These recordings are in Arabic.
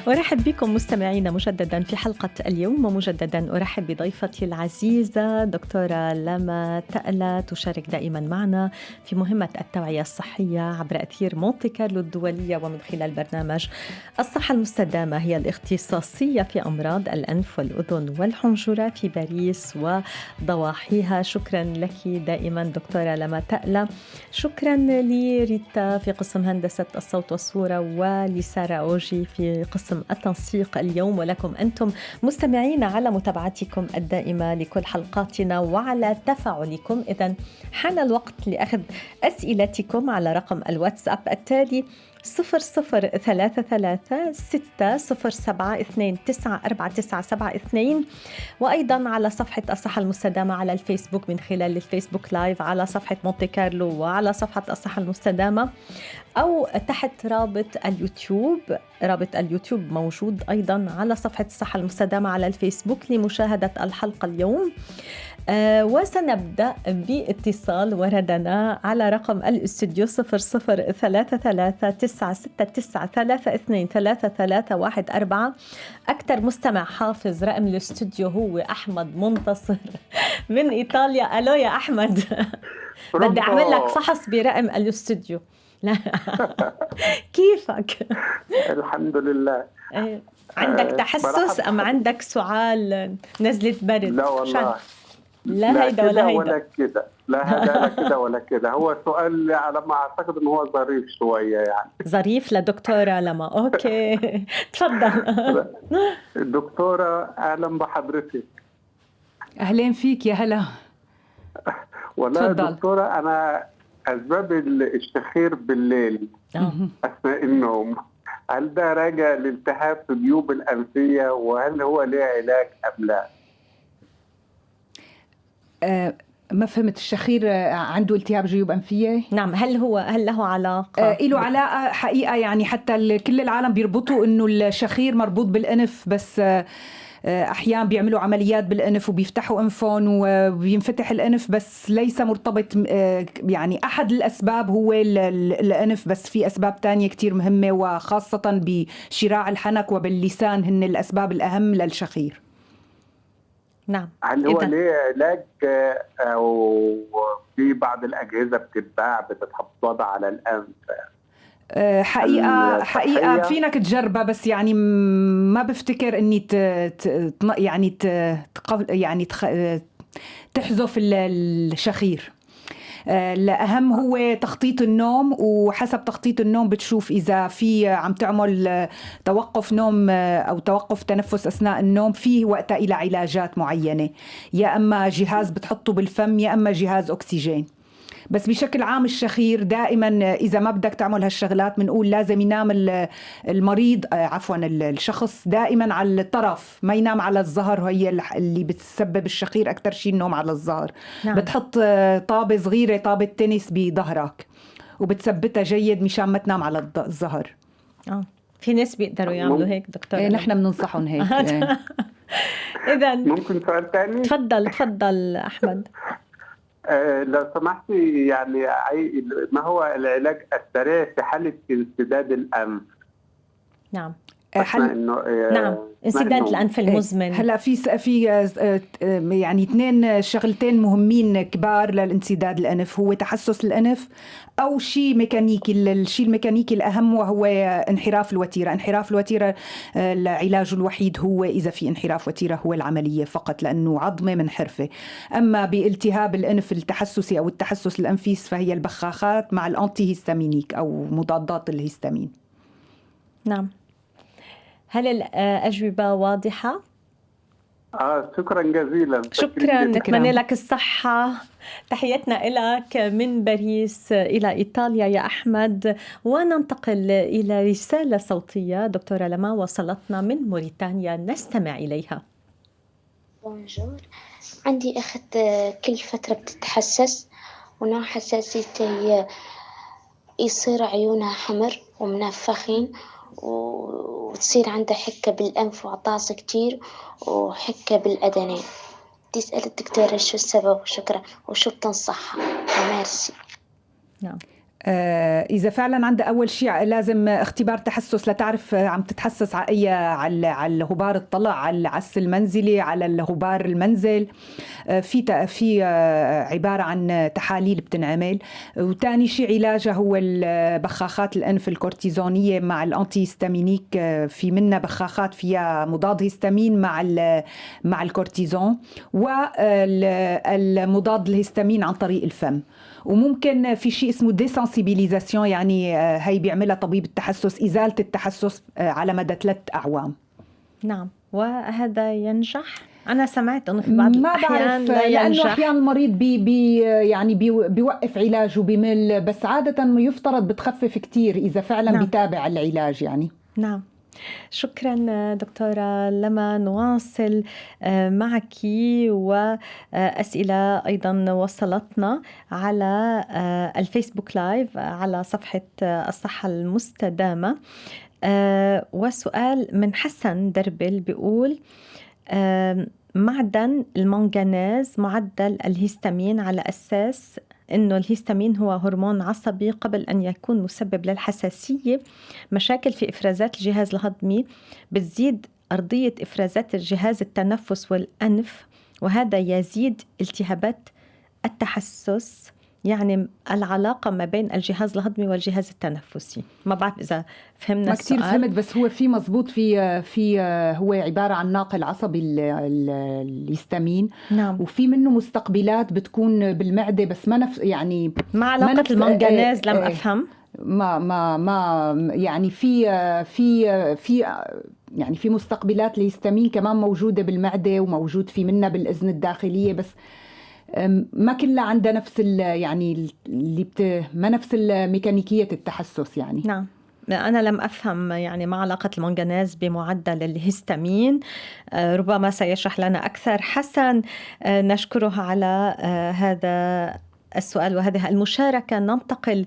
أرحب بكم مستمعينا مجددا في حلقة اليوم، ومجددا أرحب بضيفتي العزيزة دكتورة لما تألة، تشارك دائما معنا في مهمة التوعية الصحية عبر أثير مونتي كارلو الدولية ومن خلال برنامج الصحة المستدامة. هي الاختصاصية في أمراض الأنف والأذن والحنجرة في باريس وضواحيها. شكرا لك دائما دكتورة لما تألة. شكرا لريتا في قسم هندسة الصوت والصورة، ولسارة أوجي في قسم التنسيق اليوم، ولكم أنتم مستمعين على متابعتكم الدائمة لكل حلقاتنا وعلى تفاعلكم. إذن حان الوقت لأخذ أسئلتكم على رقم الواتساب التالي 003360729497 وأيضا على صفحة الصحة المستدامة على الفيسبوك من خلال الفيسبوك لايف على صفحة مونتي كارلو وعلى صفحة الصحة المستدامة، أو تحت رابط اليوتيوب موجود أيضا على صفحة الصحة المستدامة على الفيسبوك لمشاهدة الحلقة اليوم. وسنبدأ باتصال وردنا على رقم الاستوديو 0033969323 أكثر مستمع حافظ رقم الاستوديو هو أحمد منتصر من إيطاليا. ألو يا أحمد، بدي أعمل لك فحص برقم الاستوديو. لا كيفك؟ الحمد لله. عندك تحسس أم عندك سعال نزلة برد؟ لا والله، لا هيدا ولا هيدا ولا كده، لا هذا لا كده ولا كده. هو سؤال على ما أعتقد إنه هو ظريف شوية، يعني ظريف لدكتورة لما. أوكي تفضل. دكتورة أهلا بحضرتك. أهلين فيك يا هلا. والله دكتورة، أنا أسباب الشخير بالليل أثناء النوم، هل ده راجع لالتهاب في الجيوب الأنفية، وهل هو له علاج أم لا؟ ما فهمت. الشخير عنده التهاب جيوب أنفية؟ نعم. هل له علاقة؟ له علاقة حقيقة، يعني حتى كل العالم بيربطوا إنه الشخير مربوط بالأنف، بس أحيانا بيعملوا عمليات بالأنف وبيفتحوا أنفهم وبينفتح الأنف، بس ليس مرتبط. يعني أحد الأسباب هو الأنف، بس في أسباب تانية كتير مهمة، وخاصة بشراع الحنك وباللسان هن الأسباب الأهم للشخير. نعم. هل هو ليه علاج، أو في بعض الأجهزة بتتباع بتتحط على الأنف؟ حقيقة فينك تجربها، بس يعني ما بفتكر اني تحذف الشخير. الأهم هو تخطيط النوم، وحسب تخطيط النوم بتشوف إذا في عم تعمل توقف نوم أو توقف تنفس أثناء النوم، فيه وقتها إلى علاجات معينة، يا أما جهاز بتحطه بالفم يا أما جهاز أكسجين. بس بشكل عام الشخير دائما إذا ما بدك تعمل هالشغلات بنقول لازم ينام المريض، الشخص دائما على الطرف، ما ينام على الظهر، هي اللي بتسبب الشخير أكتر شيء النوم على الظهر. نعم. بتحط طابة صغيرة، طابة تنس بظهرك، وبتثبتها جيد مشان ما تنام على الظهر. في ناس بيقدروا يعملوا هيك دكتور؟ نحن بننصحهم هيك. إذا ممكن سؤال تاني؟ تفضل أحمد. لو سمحتي، يعني ما هو العلاج السريع في حالة انسداد الأنف؟ نعم. نعم، انسداد الأنف المزمن. هلا في يعني 2 شغلتين مهمين كبار للانسداد الأنف، هو تحسس الأنف أو شيء ميكانيكي. الشيء الميكانيكي الأهم وهو انحراف الوتيرة. العلاج الوحيد هو إذا في انحراف وتيرة هو العملية فقط، لأنه عظمة منحرفة. أما بالتهاب الأنف التحسسي أو التحسس الأنفي فهي البخاخات مع الأنتي هيستامينيك أو مضادات الهيستامين. نعم. هل الأجوبة واضحة؟ شكرا جزيلا. شكرا، نتمنى لك الصحة. تحياتنا لك من باريس إلى إيطاليا يا أحمد. وننتقل إلى رسالة صوتية دكتورة لما وصلتنا من موريتانيا، نستمع إليها. بونجور، عندي أخت كل فترة بتتحسس، ونوع حساسيتي يصير عيونها حمر ومنفخين، وتصير عندها حكة بالأنف وعطاس كتير وحكة بالأذنين. تسأل الدكتورة شو السبب؟ وشكرا، وشو بتنصحها؟ ميرسي. نعم. إذا فعلا عندها أول شيء لازم اختبار تحسس لتعرف عم تتحسس على الغبار الطلع، على العس المنزلي، على الغبار المنزل. في عبارة عن تحاليل بتنعمل. وتاني شيء علاجها هو بخاخات الأنف الكورتيزونية مع الأنتي هيستامينيك. في منها بخاخات فيها مضاد هيستامين مع الكورتيزون، والمضاد الهيستامين عن طريق الفم. وممكن في شيء اسمه ديسنسيبيليزاسيون، يعني هي بيعملها طبيب التحسس، إزالة التحسس على مدى 3 أعوام. نعم، وهذا ينجح؟ أنا سمعت أنه في بعض الأحيان لا ينجح، لأنه أحيانا المريض يعني بيوقف علاج وبيمل، بس عادة يفترض بتخفف كتير إذا فعلا نعم. بيتابع العلاج يعني. نعم، شكرا دكتورة لما. نواصل معك، وأسئلة أيضا وصلتنا على الفيسبوك لايف على صفحة الصحة المستدامة. وسؤال من حسن دربل بيقول: معدن المنغنيز معدل الهيستامين على أساس إنه الهيستامين هو هرمون عصبي قبل أن يكون مسبب للحساسية، مشاكل في إفرازات الجهاز الهضمي، بتزيد أرضية إفرازات الجهاز التنفس والأنف، وهذا يزيد التهابات التحسس. يعني العلاقة ما بين الجهاز الهضمي والجهاز التنفسي. ما بعرف إذا فهمنا السؤال. ما كتير فهمت، بس هو في مزبوط. في هو عبارة عن ناقل عصبي الهيستامين. نعم. وفي منه مستقبلات بتكون بالمعدة، بس ما يعني ما علاقة المنغنيز؟ لم أفهم. ما يعني يعني في مستقبلات الهيستامين كمان موجودة بالمعدة، وموجود في منها بالأذن الداخلية، بس ما كلها عندها نفس يعني ما نفس الميكانيكية التحسس يعني. نعم، أنا لم أفهم يعني ما علاقة المنغنيز بمعدل الهيستامين. ربما سيشرح لنا أكثر حسن. نشكره على هذا السؤال وهذه المشاركة. ننتقل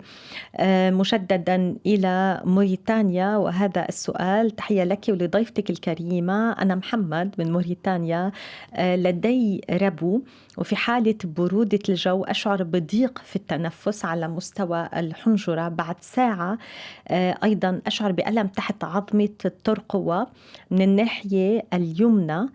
مجددا إلى موريتانيا، وهذا السؤال تحية لك ولضيفتك الكريمة. أنا محمد من موريتانيا، لدي ربو، وفي حالة برودة الجو أشعر بضيق في التنفس على مستوى الحنجرة. بعد ساعة أيضا أشعر بألم تحت عظمة الترقوة من الناحية اليمنى،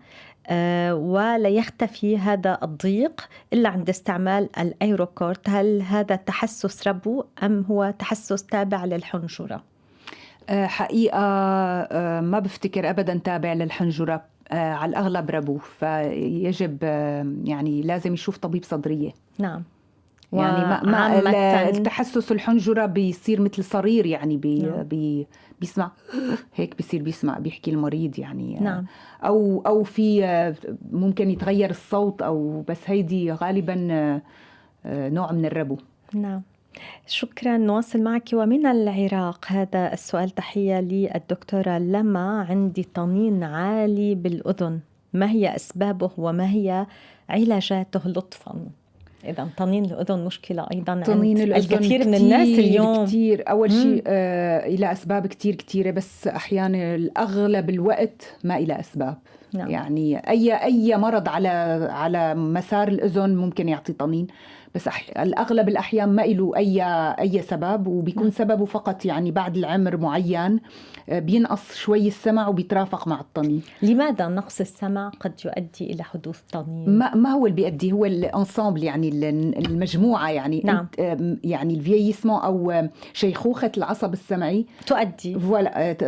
ولا يختفي هذا الضيق إلا عند استعمال الأيروكورت. هل هذا تحسس ربو أم هو تحسس تابع للحنجرة؟ حقيقة ما بفتكر أبدا تابع للحنجرة، على الأغلب ربو، فيجب يعني لازم يشوف طبيب صدرية. نعم. يعني التحسس الحنجرة بيصير مثل صرير، يعني بيسمع هيك، بيسمع بيحكي المريض يعني. نعم. أو في ممكن يتغير الصوت، أو بس هيدي غالبا نوع من الربو. نعم، شكرا. نواصل معك. ومن العراق هذا السؤال تحية للدكتورة لما: عندي طنين عالي بالأذن، ما هي أسبابه وما هي علاجاته لطفا؟ إذا طنين الأذن مشكلة أيضا عند الكثير من الناس اليوم. كتير. أول شيء إلى أسباب كتيرة، بس أحيانا الأغلب الوقت ما إلى أسباب. نعم. يعني أي مرض على مسار الأذن ممكن يعطي طنين، بس الأغلب الأحيان ما إله أي سبب، وبيكون سببه فقط يعني بعد العمر معين بينقص شوي السمع وبيترافق مع الطنين. لماذا نقص السمع قد يؤدي إلى حدوث طنين؟ ما هو اللي بيؤدي، هو الانسامبل، يعني المجموعة يعني. نعم. يعني الفييسمون أو شيخوخة العصب السمعي تؤدي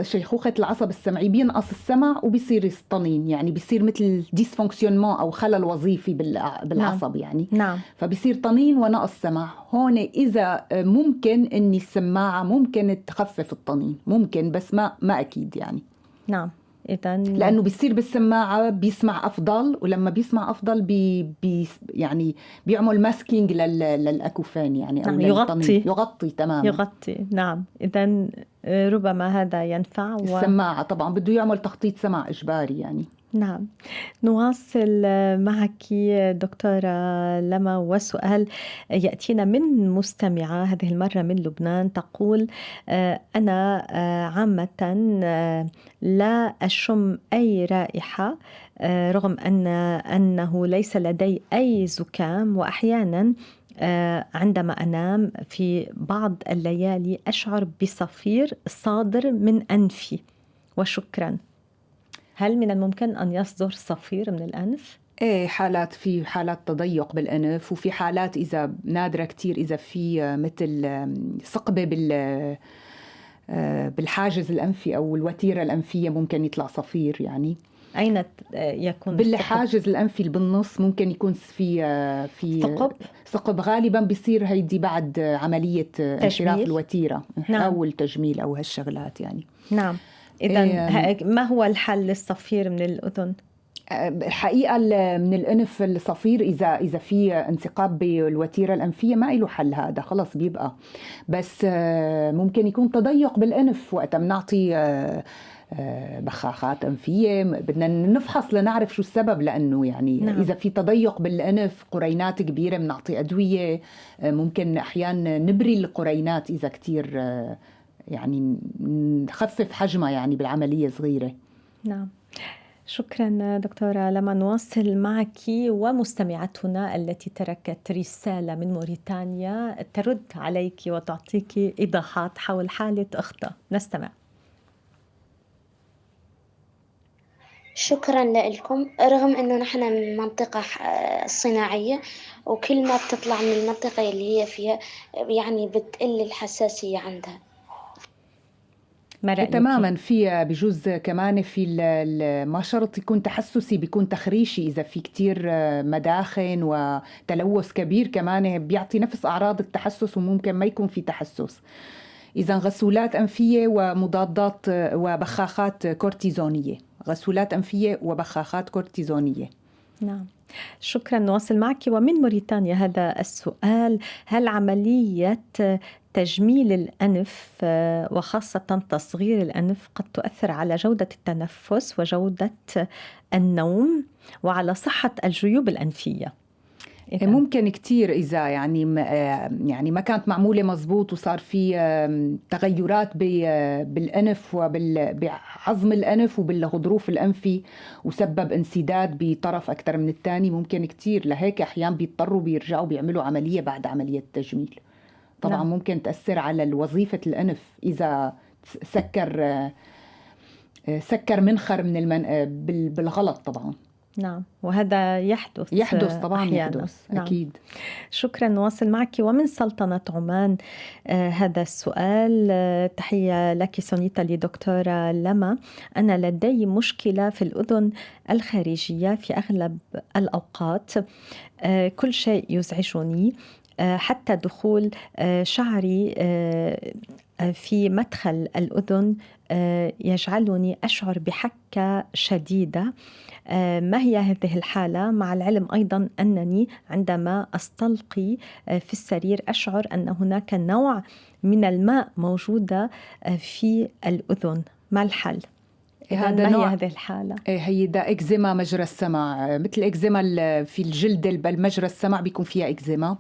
شيخوخة العصب السمعي بينقص السمع وبيصير طنين، يعني بيصير مثل ديسفونكسيونمون أو خلل وظيفي بالعصب. نعم. يعني نعم. فبيصير طنين ونقص سمع. هون إذا ممكن إني السماعة ممكن تخفف الطنين، ممكن، بس ما أكيد يعني. نعم. لأنه بيصير بالسماعة بيسمع أفضل، ولما بيسمع أفضل يعني بيعمل ماسكينج للأكوفين يعني. نعم. يغطي تماما. يغطي. نعم. إذن ربما هذا ينفع. السماعة طبعا بده يعمل تخطيط سمع إجباري يعني. نعم. نواصل معك دكتورة لما، وسؤال يأتينا من مستمعة هذه المرة من لبنان. تقول: أنا عامة لا أشم أي رائحة رغم أنه ليس لدي أي زكام، وأحيانا عندما أنام في بعض الليالي أشعر بصفير صادر من أنفي وشكرا. هل من الممكن أن يصدر صفير من الأنف؟ ايه، في حالات تضيق بالأنف، وفي حالات إذا نادرة كتير إذا في مثل ثقبة بالحاجز الأنفي أو الوتيرة الأنفية ممكن يطلع صفير. يعني أين يكون بالحاجز الأنفي اللي بالنص ممكن يكون في ثقب غالبا بيصير هيدي بعد عملية انشراف الوتيرة. نعم. أو التجميل أو هالشغلات يعني. نعم. إذن ما هو الحل للصفير من الأذن؟ الحقيقة من الأنف الصفير إذا في انثقاب بالوتيرة الأنفية ما له حل، هذا خلص بيبقى. بس ممكن يكون تضيق بالأنف، وقت بنعطي بخاخات أنفية بدنا نفحص لنعرف شو السبب، لأنه يعني نعم. إذا في تضيق بالأنف، قرينات كبيرة بنعطي أدوية، ممكن أحيانا نبري القرينات إذا كتير يعني نخفف حجمها يعني بالعملية صغيرة. نعم. شكرا دكتورة. لما نواصل معك ومستمعتنا التي تركت رسالة من موريتانيا ترد عليك وتعطيك إيضاحات حول حالة أختها. نستمع. شكرا لكم. رغم أنه نحن من منطقة صناعية، وكل ما بتطلع من المنطقة اللي هي فيها يعني بتقل الحساسية عندها. تماما. في بجوز كمان في ما شرط يكون تحسسي، بيكون تخريشي. إذا في كتير مداخن وتلوث كبير كمان بيعطي نفس أعراض التحسس، وممكن ما يكون في تحسس. إذا غسولات أنفية ومضادات وبخاخات كورتيزونية، غسولات أنفية وبخاخات كورتيزونية. نعم. شكرا. نواصل معك ومن موريتانيا هذا السؤال: هل عملية تجميل الأنف وخاصة تصغير الأنف قد تؤثر على جودة التنفس وجودة النوم وعلى صحة الجيوب الأنفية؟ ممكن كتير إذا يعني ما كانت معمولة مزبوط، وصار في تغيرات بالأنف وبعظم الأنف وبالغضروف الأنفي، وسبب انسداد بطرف أكثر من الثاني، ممكن كتير. لهيك أحيان بيضطروا بيرجعوا بيعملوا عملية بعد عملية التجميل. طبعا نعم. ممكن تأثر على وظيفة الأنف إذا سكر منخر بالغلط طبعا. نعم. وهذا يحدث طبعا أحيانا. يحدث. نعم. أكيد. شكرا. نواصل معك ومن سلطنة عمان هذا السؤال. تحية لك سونيتا لدكتورة لما. أنا لدي مشكلة في الأذن الخارجية في أغلب الأوقات، كل شيء يزعجني، حتى دخول شعري في مدخل الأذن يجعلني أشعر بحكة شديدة. ما هي هذه الحالة؟ مع العلم أيضا أنني عندما أستلقي في السرير أشعر أن هناك نوع من الماء موجودة في الأذن. ما الحل؟ هذا ما هي هذه الحالة؟ هي ده إكزيما مجرى السمع، مثل إكزيما في الجلد المجرى السمع بيكون فيها إكزيما.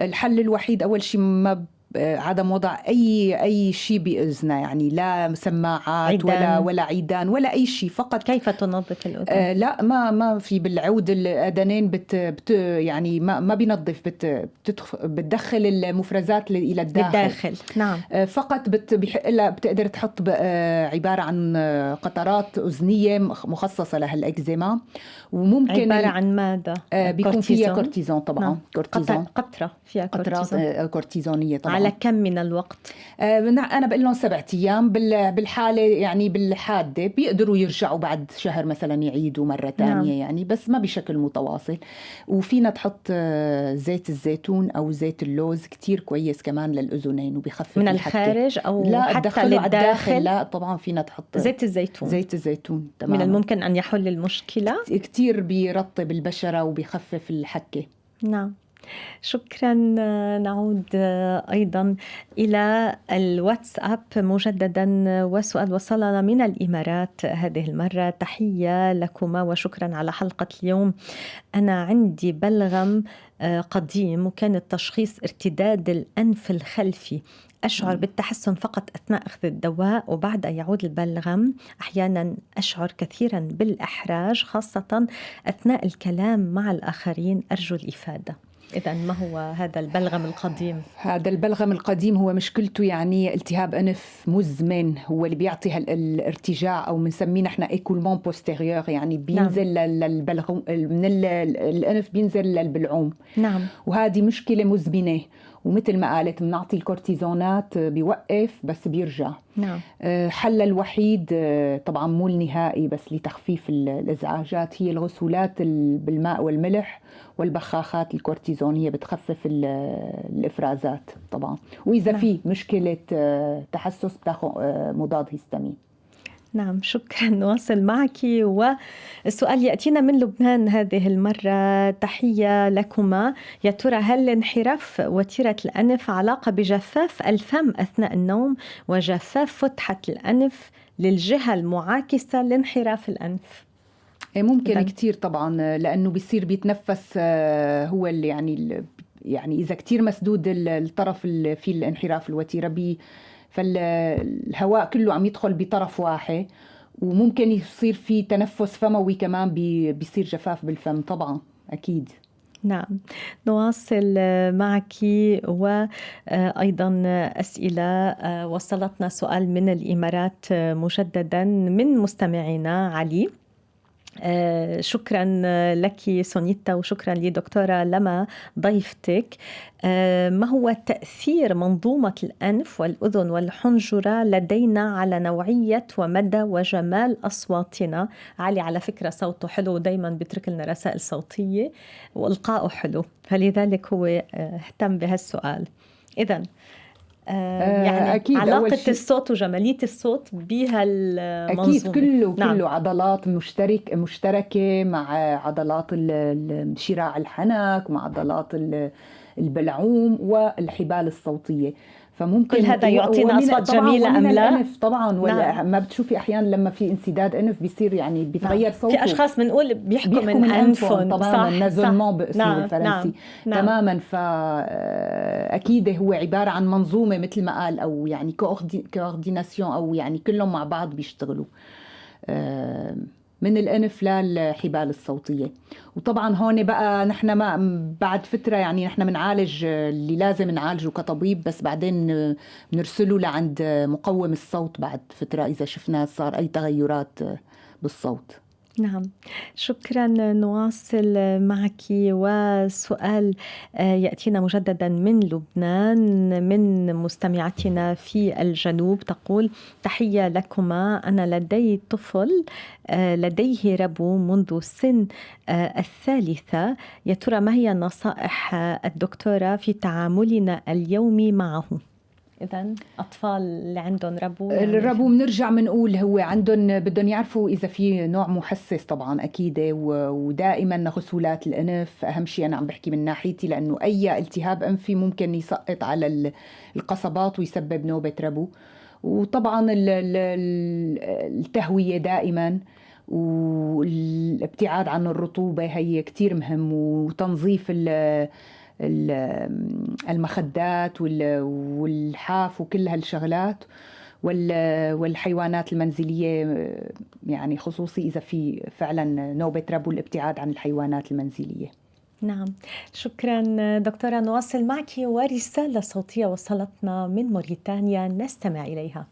الحل الوحيد أول شيء عدم وضع أي شيء بأذنه، يعني لا سماعات ولا عيدان ولا أي شيء. فقط كيف تنظف الأذن؟ لا ما في بالعود الأذنين يعني ما بينظف، بتدخل المفرزات إلى الداخل. نعم. فقط بتقدر تحط عبارة عن قطرات أذنية مخصصة لهالإكزيما. وممكن عبارة عن ماذا؟ بيكون فيها كورتيزون طبعا. نعم. كورتيزون قطرة فيها كورتيزون. كورتيزونية طبعا. على كم من الوقت؟ أنا بقول لهم 7 أيام. بالحالة يعني بالحادة بيقدروا يرجعوا بعد شهر مثلا يعيدوا مرة تانية. نعم. يعني بس ما بشكل متواصل. وفينا تحط زيت الزيتون أو زيت اللوز، كتير كويس كمان للأذنين وبيخفف من الخارج أو لا حتى للداخل؟ لا طبعا فينا تحط زيت الزيتون. تمام. من الممكن أن يحل المشكلة. كتير بيرطب البشرة وبيخفف الحكة. نعم. شكرا. نعود أيضا إلى الواتساب مجددا، وسؤال وصلنا من الإمارات هذه المرة. تحية لكما وشكرا على حلقة اليوم. أنا عندي بلغم قديم وكان التشخيص ارتداد الأنف الخلفي. أشعر بالتحسن فقط أثناء أخذ الدواء، وبعد أن يعود البلغم أحيانا أشعر كثيرا بالإحراج خاصة أثناء الكلام مع الآخرين. أرجو الإفادة. إذن ما هو هذا البلغم القديم؟ هذا البلغم القديم هو مشكلته يعني التهاب أنف مزمن، هو اللي بيعطي الارتجاع أو بنسميه نحن إيكولمون بوستيريور، يعني بينزل للبلغم من الأنف بينزل للبلعوم. نعم. وهذه مشكلة مزمنة، ومثل ما قالت بنعطي الكورتيزونات بيوقف بس بيرجع. نعم. حل الوحيد طبعا مو النهائي بس لتخفيف الإزعاجات هي الغسولات بالماء والملح والبخاخات الكورتيزونية بتخفف الإفرازات طبعا. وإذا في مشكلة تحسس بتاخذ مضاد هيستامين. نعم، شكرا. نواصل معك، والسؤال يأتينا من لبنان هذه المرة. تحية لكما. يا ترى هل انحراف وتيرة الأنف علاقة بجفاف الفم أثناء النوم وجفاف فتحة الأنف للجهة المعاكسة لانحراف الأنف؟ ممكن كتير طبعا، لأنه بيصير بيتنفس هو اللي يعني إذا كتير مسدود الطرف اللي فيه الانحراف الوتيرة فالهواء كله عم يدخل بطرف واحد، وممكن يصير في تنفس فموي كمان بيصير جفاف بالفم طبعا أكيد. نعم، نواصل معك. وأيضا أسئلة وصلتنا سؤال من الإمارات مجددا من مستمعينا علي. شكرا لك سونيتا، وشكرا لدكتورة لما ضيفتك. ما هو تأثير منظومة الأنف والأذن والحنجرة لدينا على نوعية ومدى وجمال أصواتنا؟ علي على فكرة صوته حلو، دايما بيترك لنا رسائل صوتية وإلقاؤه حلو، فلذلك هو اهتم بهالسؤال. إذن يعني أكيد علاقة الصوت وجمالية الصوت بها المنظومة. أكيد كله عضلات مشتركة مع عضلات شراع الحنك، مع عضلات البلعوم والحبال الصوتية. فممكن كل هذا يعطينا أصوات جميلة أم لا؟ الأنف طبعا، ولا ما بتشوفي أحيانا لما في انسداد أنف بيصير يعني بيتغير صوته. في أشخاص بنقول بيحكوا من أنفهم طبعا، نازلمون باسمه الفرنسي. تماما. فأكيد هو عبارة عن منظومة مثل ما قال، أو يعني كورديناسيون، أو يعني كلهم مع بعض بيشتغلوا من الأنف للحبال الصوتية. وطبعا هون بقى نحن ما بعد فترة يعني نحن بنعالج اللي لازم نعالجه كطبيب، بس بعدين بنرسله لعند مقوم الصوت بعد فترة إذا شفنا صار أي تغيرات بالصوت. نعم، شكرا. نواصل معك، وسؤال يأتينا مجددا من لبنان من مستمعتنا في الجنوب. تقول: تحية لكما، أنا لدي طفل لديه ربو منذ سن 3. يا ترى ما هي نصائح الدكتورة في تعاملنا اليومي معه؟ إذن أطفال اللي عندهم ربو، يعني الربو بنرجع بنقول هو عندهم بدهم يعرفوا إذا في نوع محسس طبعا أكيد، ودائما غسولات الأنف أهم شيء. أنا عم بحكي من ناحيتي، لأنه أي التهاب أنفي ممكن يسقط على القصبات ويسبب نوبة ربو. وطبعا التهوية دائما، والابتعاد عن الرطوبة هي كتير مهم، وتنظيف المخدات والحاف وكل هالشغلات، والحيوانات المنزلية يعني خصوصي إذا في فعلا نوبة ربو، الابتعاد عن الحيوانات المنزلية. نعم، شكرا دكتورة. نواصل معك، ورسالة صوتية وصلتنا من موريتانيا نستمع إليها.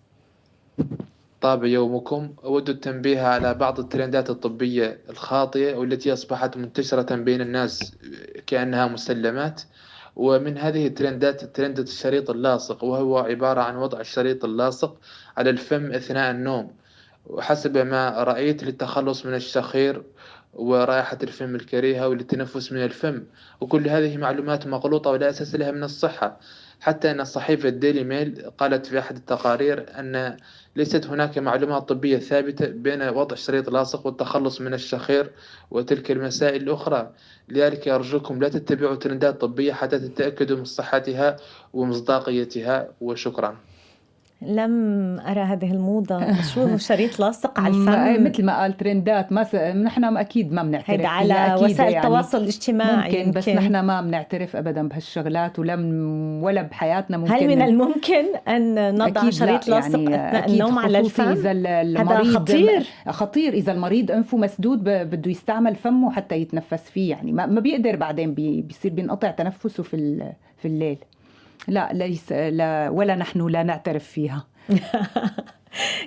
طاب يومكم. أود التنبيه على بعض الترندات الطبية الخاطئة والتي أصبحت منتشرة بين الناس كأنها مسلمات. ومن هذه الترندات ترند الشريط اللاصق، وهو عبارة عن وضع الشريط اللاصق على الفم أثناء النوم، وحسب ما رأيت للتخلص من الشخير ورائحة الفم الكريهة وللتنفس من الفم. وكل هذه معلومات مغلوطة ولا أساس لها من الصحة. حتى أن صحيفة ديلي ميل قالت في أحد التقارير أن ليست هناك معلومات طبية ثابتة بين وضع الشريط اللاصق والتخلص من الشخير وتلك المسائل الأخرى. لذلك أرجوكم لا تتبعوا ترندات طبية حتى تتأكدوا من صحتها ومصداقيتها. وشكرا. لم أرى هذه الموضة. شو شريط لاصق على الفم؟ مثل ما قال ترندات، نحن أكيد ما بنعترف هيدا على وسائل يعني التواصل الاجتماعي ممكن، بس نحن ما بنعترف أبدا بهالشغلات، ولا بحياتنا ممكن. هل من الممكن أن نضع شريط لاصق يعني أثناء النوم على الفم؟ إذا المريض خطير إذا المريض أنفه مسدود بده يستعمل فمه حتى يتنفس فيه، يعني ما بيقدر بعدين بيصير بينقطع تنفسه في الليل. لا ليس، لا ولا نحن لا نعترف فيها.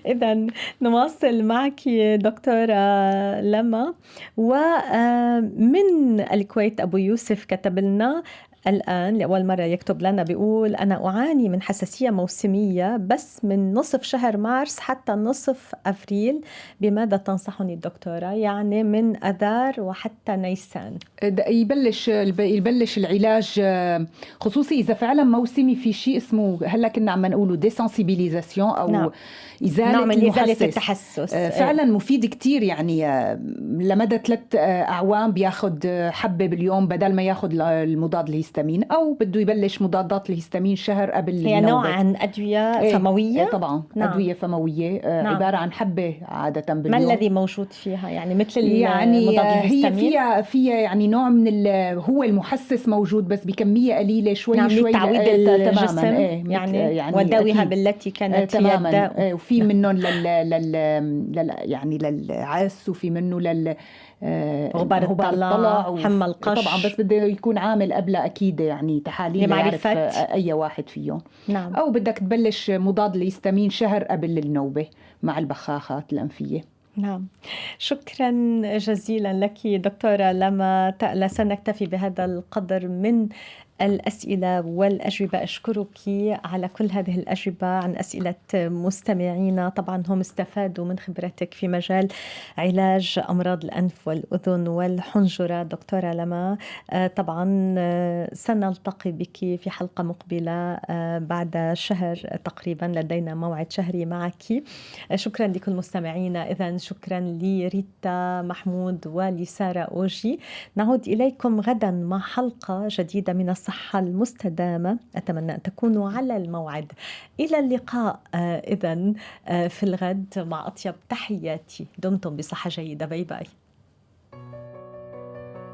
إذن نواصل معك دكتورة لما. ومن الكويت أبو يوسف كتب لنا الآن لأول مرة يكتب لنا، بيقول أنا أعاني من حساسية موسمية بس من نصف شهر مارس حتى نصف أفريل، بماذا تنصحني الدكتورة؟ يعني من أذار وحتى نيسان. يبلش العلاج، خصوصي إذا فعلا موسمي، في شيء اسمه هلا كنا عم نقوله ديسنسيبيليزاسيون أو نعم. إزالة التحسس. فعلا مفيد كتير، يعني لمدى 3 أعوام بياخد حبة باليوم بدل ما ياخد المضاد الهستامين، أو بده يبلش مضادات الهستامين شهر قبل النوبة. هي نوع عن أدوية فموية؟ طبعا. نعم. أدوية فموية. نعم. عبارة عن حبة عادة باليوم. ما الذي موجود فيها؟ يعني مثل يعني مضاد الهستامين؟ هي فيها يعني نوع من هو المحسس موجود بس بكمية قليلة شوي. نعم، شوي تعويض الجسم. يعني وداويها بالتي كانت هي الداء. وفي منهم يعني للعس، وفي منه غبار الطلع، حمى القش. طبعا بس بده يكون عامل قبل أكيد يعني تحاليل يعرف أي واحد فيهم. نعم. أو بدك تبلش مضاد الهستامين شهر قبل النوبة مع البخاخات الأنفية. نعم، شكرا جزيلا لك دكتورة لما تألى. سنكتفي بهذا القدر من الأسئلة والأجوبة. أشكرك على كل هذه الأجوبة عن أسئلة مستمعينا. طبعا هم استفادوا من خبرتك في مجال علاج أمراض الأنف والأذن والحنجرة دكتورة لما. طبعا سنلتقي بك في حلقة مقبلة بعد شهر تقريبا، لدينا موعد شهري معك. شكرا لكل مستمعينا. إذن شكرا لريتا محمود ولسارة أوجي. نعود إليكم غدا مع حلقة جديدة من الصحة المستدامة. أتمنى أن تكونوا على الموعد. إلى اللقاء إذن في الغد مع أطيب تحياتي. دمتم بصحة جيدة. باي باي.